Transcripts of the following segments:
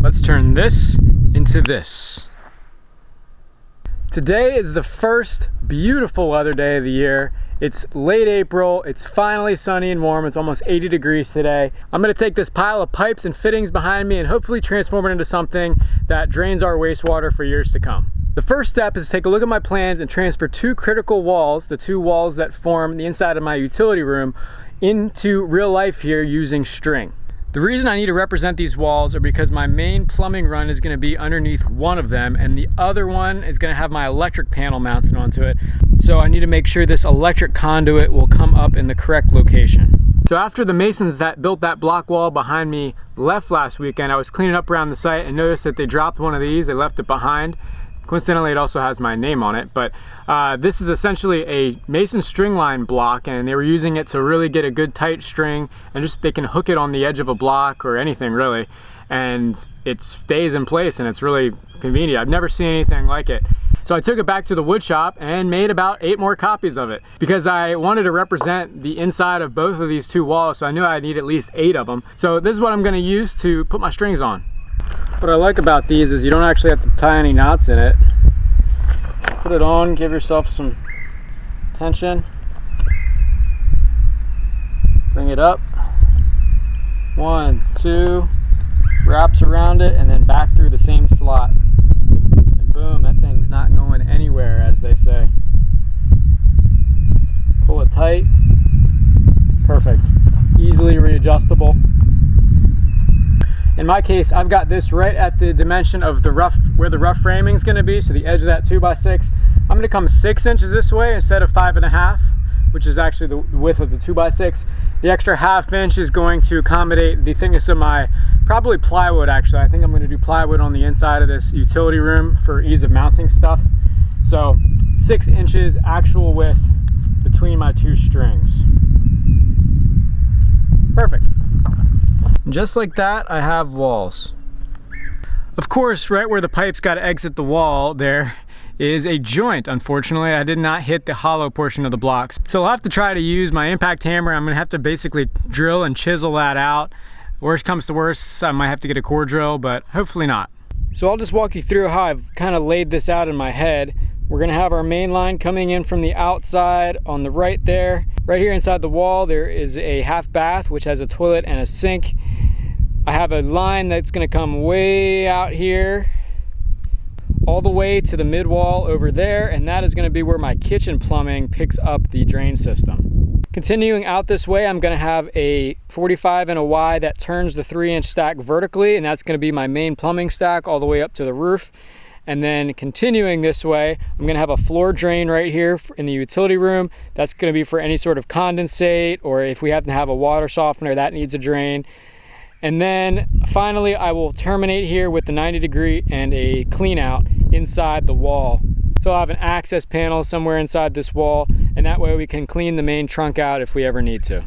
let's turn this into this. Today is the first beautiful weather day of the year. It's late April, it's finally sunny and warm, it's almost 80 degrees today. I'm gonna take this pile of pipes and fittings behind me and hopefully transform it into something that drains our wastewater for years to come. The first step is to take a look at my plans and transfer two critical walls, the two walls that form the inside of my utility room, into real life here using string. The reason I need to represent these walls are because my main plumbing run is going to be underneath one of them and the other one is going to have my electric panel mounted onto it. So I need to make sure this electric conduit will come up in the correct location. So after the masons that built that block wall behind me left last weekend, I was cleaning up around the site and noticed that they dropped one of these, they left it behind. Coincidentally, it also has my name on it, but this is essentially a mason string line block, and they were using it to really get a good tight string, and just they can hook it on the edge of a block or anything really, and it stays in place and it's really convenient. I've never seen anything like it. So I took it back to the wood shop and made about 8 more copies of it because I wanted to represent the inside of both of these two walls, so I knew I'd need at least 8 of them. So this is what I'm going to use to put my strings on. What I like about these is you don't actually have to tie any knots in it. Put it on, give yourself some tension. Bring it up. 1, 2, wraps around it, and then back through the same slot. And boom, that thing's not going anywhere, as they say. Pull it tight. Perfect. Easily readjustable. In my case, I've got this right at the dimension of the rough, where the rough framing is going to be, so the edge of that 2x6. I'm going to come 6 inches this way instead of 5.5, which is actually the width of the 2x6. The extra ½ inch is going to accommodate the thickness of my, probably plywood actually. I think I'm going to do plywood on the inside of this utility room for ease of mounting stuff. So 6 inches actual width between my two strings. Perfect. Just like that, I have walls. Of course, right where the pipes got to exit the wall, there is a joint. Unfortunately, I did not hit the hollow portion of the blocks. So I'll have to try to use my impact hammer. I'm gonna have to basically drill and chisel that out. Worst comes to worst, I might have to get a core drill, but hopefully not. So I'll just walk you through how I've kind of laid this out in my head. We're gonna have our main line coming in from the outside on the right there. Right here inside the wall, there is a half bath, which has a toilet and a sink. I have a line that's gonna come way out here, all the way to the mid wall over there, and that is gonna be where my kitchen plumbing picks up the drain system. Continuing out this way, I'm gonna have a 45 and a Y that turns the 3-inch stack vertically, and that's gonna be my main plumbing stack all the way up to the roof. And then continuing this way, I'm gonna have a floor drain right here in the utility room. That's gonna be for any sort of condensate, or if we happen to have a water softener that needs a drain. And then finally, I will terminate here with the 90-degree and a clean out inside the wall. So I'll have an access panel somewhere inside this wall, and that way we can clean the main trunk out if we ever need to.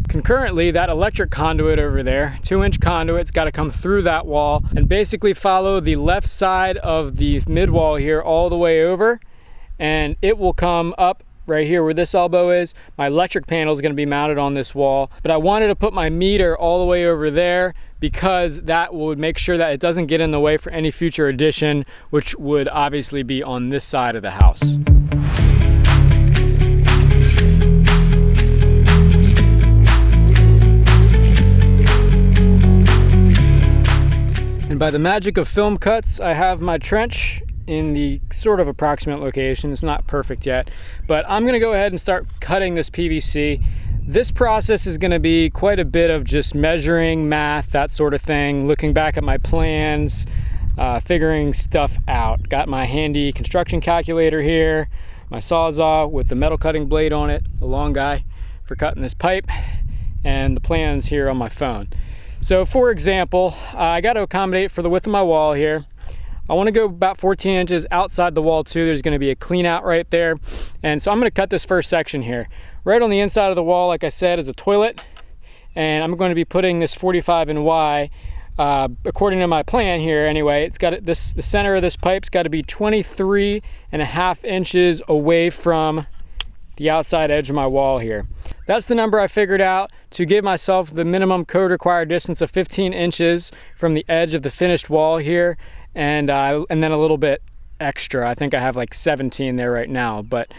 Concurrently, that electric conduit over there, 2-inch conduit's got to come through that wall and basically follow the left side of the mid wall here all the way over, and it will come up right here where this elbow is. My electric panel is going to be mounted on this wall, but I wanted to put my meter all the way over there because that would make sure that it doesn't get in the way for any future addition, which would obviously be on this side of the house. And by the magic of film cuts, I have my trench in the sort of approximate location. It's not perfect yet, but I'm gonna go ahead and start cutting this PVC. This process is gonna be quite a bit of just measuring, math, that sort of thing, looking back at my plans, figuring stuff out. Got my handy construction calculator here, my Sawzall with the metal cutting blade on it, a long guy for cutting this pipe, and the plans here on my phone. So for example, I got to accommodate for the width of my wall here. I want to go about 14 inches outside the wall too. There's going to be a clean out right there. And so I'm going to cut this first section here. Right on the inside of the wall, like I said, is a toilet. And I'm going to be putting this 45 in Y, according to my plan here anyway. It's got the center of this pipe's got to be 23.5 inches away from the outside edge of my wall here. That's the number I figured out to give myself the minimum code required distance of 15 inches from the edge of the finished wall here, and then a little bit extra. I think I have like 17 there right now, but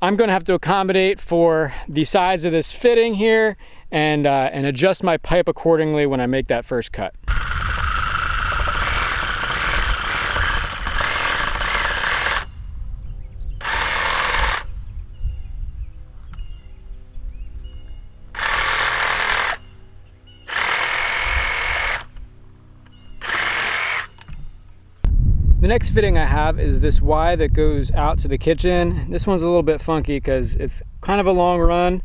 I'm gonna have to accommodate for the size of this fitting here and adjust my pipe accordingly when I make that first cut. The next fitting I have is this Y that goes out to the kitchen. This one's a little bit funky because it's kind of a long run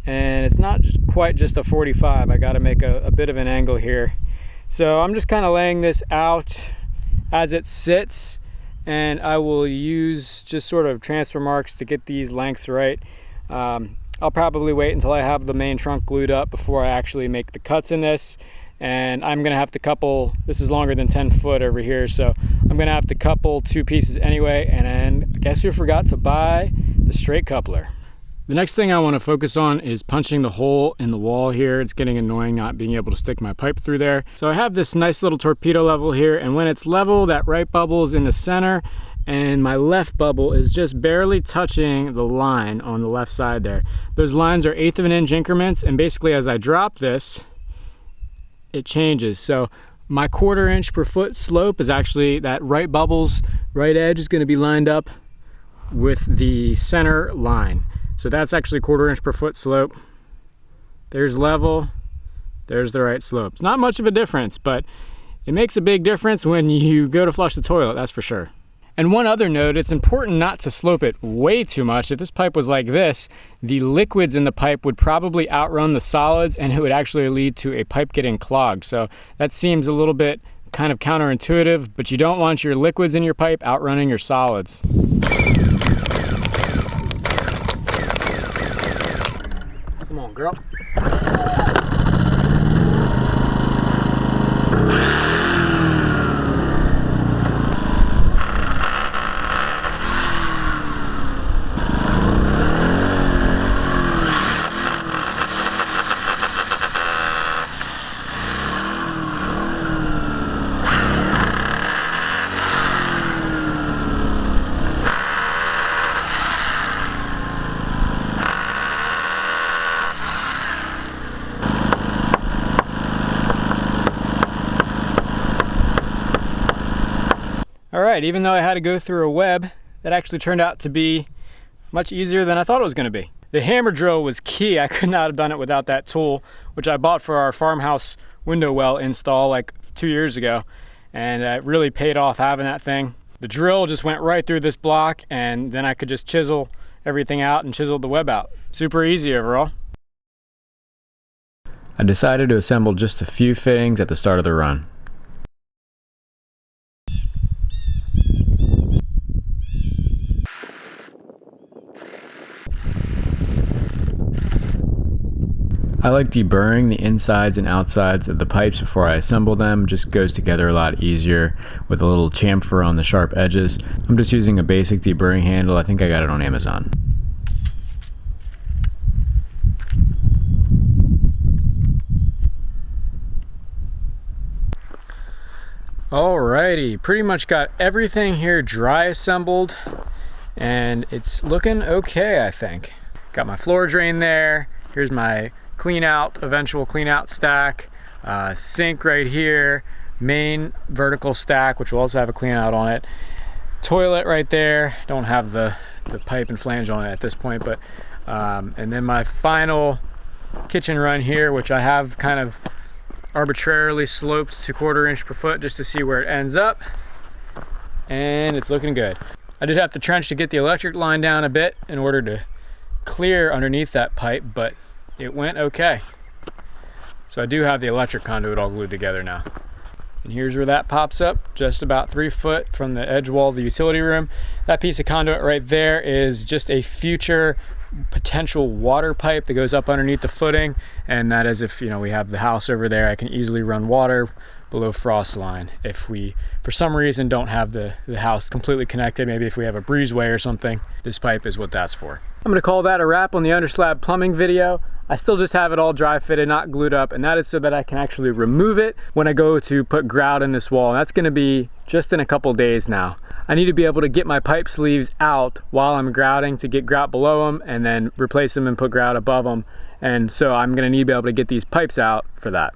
and it's not quite just a 45. I got to make a bit of an angle here. So I'm just kind of laying this out as it sits, and I will use just sort of transfer marks to get these lengths right. I'll probably wait until I have the main trunk glued up before I actually make the cuts in this. And I'm gonna have to couple, this is longer than 10 foot over here, so I'm gonna have to couple two pieces anyway, and then I guess you forgot to buy the straight coupler. The next thing I wanna focus on is punching the hole in the wall here. It's getting annoying not being able to stick my pipe through there. So I have this nice little torpedo level here, and when it's level, that right bubble is in the center, and my left bubble is just barely touching the line on the left side there. Those lines are 1/8 of an inch increments, and basically as I drop this, it changes. So my 1/4 inch per foot slope is actually, that right bubble's right edge is going to be lined up with the center line. So that's actually 1/4 inch per foot slope. There's level, there's the right slope. It's not much of a difference, but it makes a big difference when you go to flush the toilet, that's for sure. And one other note, it's important not to slope it way too much. If this pipe was like this, the liquids in the pipe would probably outrun the solids, and it would actually lead to a pipe getting clogged. So that seems a little bit kind of counterintuitive, but you don't want your liquids in your pipe outrunning your solids. Come on, girl. All right, even though I had to go through a web, that actually turned out to be much easier than I thought it was gonna be. The hammer drill was key. I could not have done it without that tool, which I bought for our farmhouse window well install like 2 years ago, and it really paid off having that thing. The drill just went right through this block, and then I could just chisel everything out and chisel the web out. Super easy overall. I decided to assemble just a few fittings at the start of the run. I like deburring the insides and outsides of the pipes before I assemble them. Just goes together a lot easier with a little chamfer on the sharp edges. I'm just using a basic deburring handle. I think I got it on Amazon. Alrighty, pretty much got everything here dry assembled, and it's looking okay, I think. Got my floor drain there. Here's my eventual clean out stack, sink right here, main vertical stack, which will also have a clean out on it, toilet right there. Don't have the pipe and flange on it at this point, but and then my final kitchen run here, which I have kind of arbitrarily sloped to 1/4 inch per foot just to see where it ends up, and it's looking good. I did have to trench to get the electric line down a bit in order to clear underneath that pipe, but it went okay. So I do have the electric conduit all glued together now. And here's where that pops up, just about 3 foot from the edge wall of the utility room. That piece of conduit right there is just a future potential water pipe that goes up underneath the footing, and that is if, you know, we have the house over there, I can easily run water below frost line. If we, for some reason, don't have the house completely connected, maybe if we have a breezeway or something, this pipe is what that's for. I'm gonna call that a wrap on the under slab plumbing video. I still just have it all dry fitted, not glued up, and that is so that I can actually remove it when I go to put grout in this wall. And that's gonna be just in a couple days now. I need to be able to get my pipe sleeves out while I'm grouting to get grout below them and then replace them and put grout above them. And so I'm gonna need to be able to get these pipes out for that.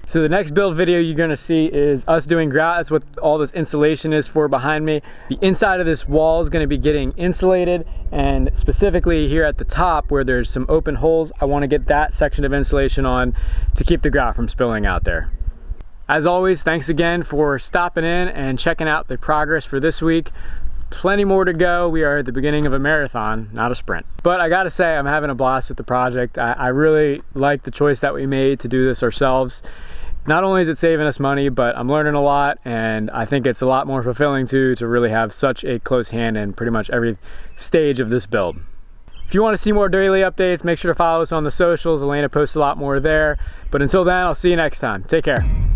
So the next build video you're gonna see is us doing grout. That's what all this insulation is for behind me. The inside of this wall is gonna be getting insulated, and specifically here at the top where there's some open holes, I wanna get that section of insulation on to keep the grout from spilling out there. As always, thanks again for stopping in and checking out the progress for this week. Plenty more to go. We are at the beginning of a marathon, not a sprint. But I gotta say, I'm having a blast with the project. I really like the choice that we made to do this ourselves. Not only is it saving us money, but I'm learning a lot, and I think it's a lot more fulfilling too to really have such a close hand in pretty much every stage of this build. If you want to see more daily updates, make sure to follow us on the socials. Elaina posts a lot more there. But until then, I'll see you next time. Take care.